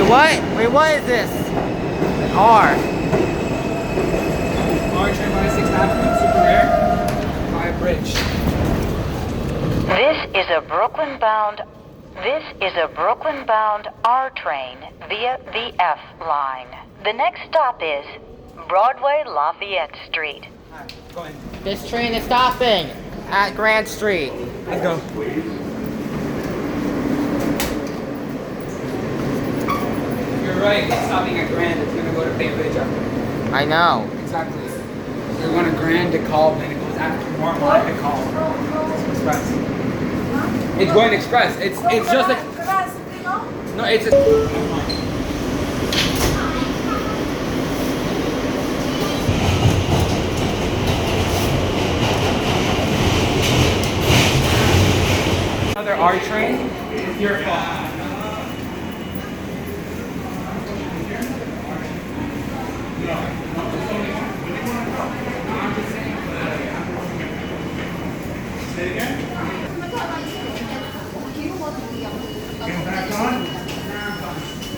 what? Wait, what is this? R. R train by 6th Avenue, super rare. By a bridge. This is a Brooklyn-bound R train via the F line. The next stop is Broadway Lafayette Street. Alright, go in. This train is stopping at Grand Street. Let's go. You're right, it's stopping at Grand. It's gonna go to Bay Ridge after. I know. Exactly. You're going to Grand to call, then it goes after more line to call. It's express. It's going express. It's just like no, it's a another R train. Your fault. Say again?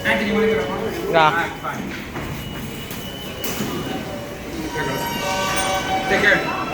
Anthony, you want to go to one? Nah. Alright, fine. There goes. Take care.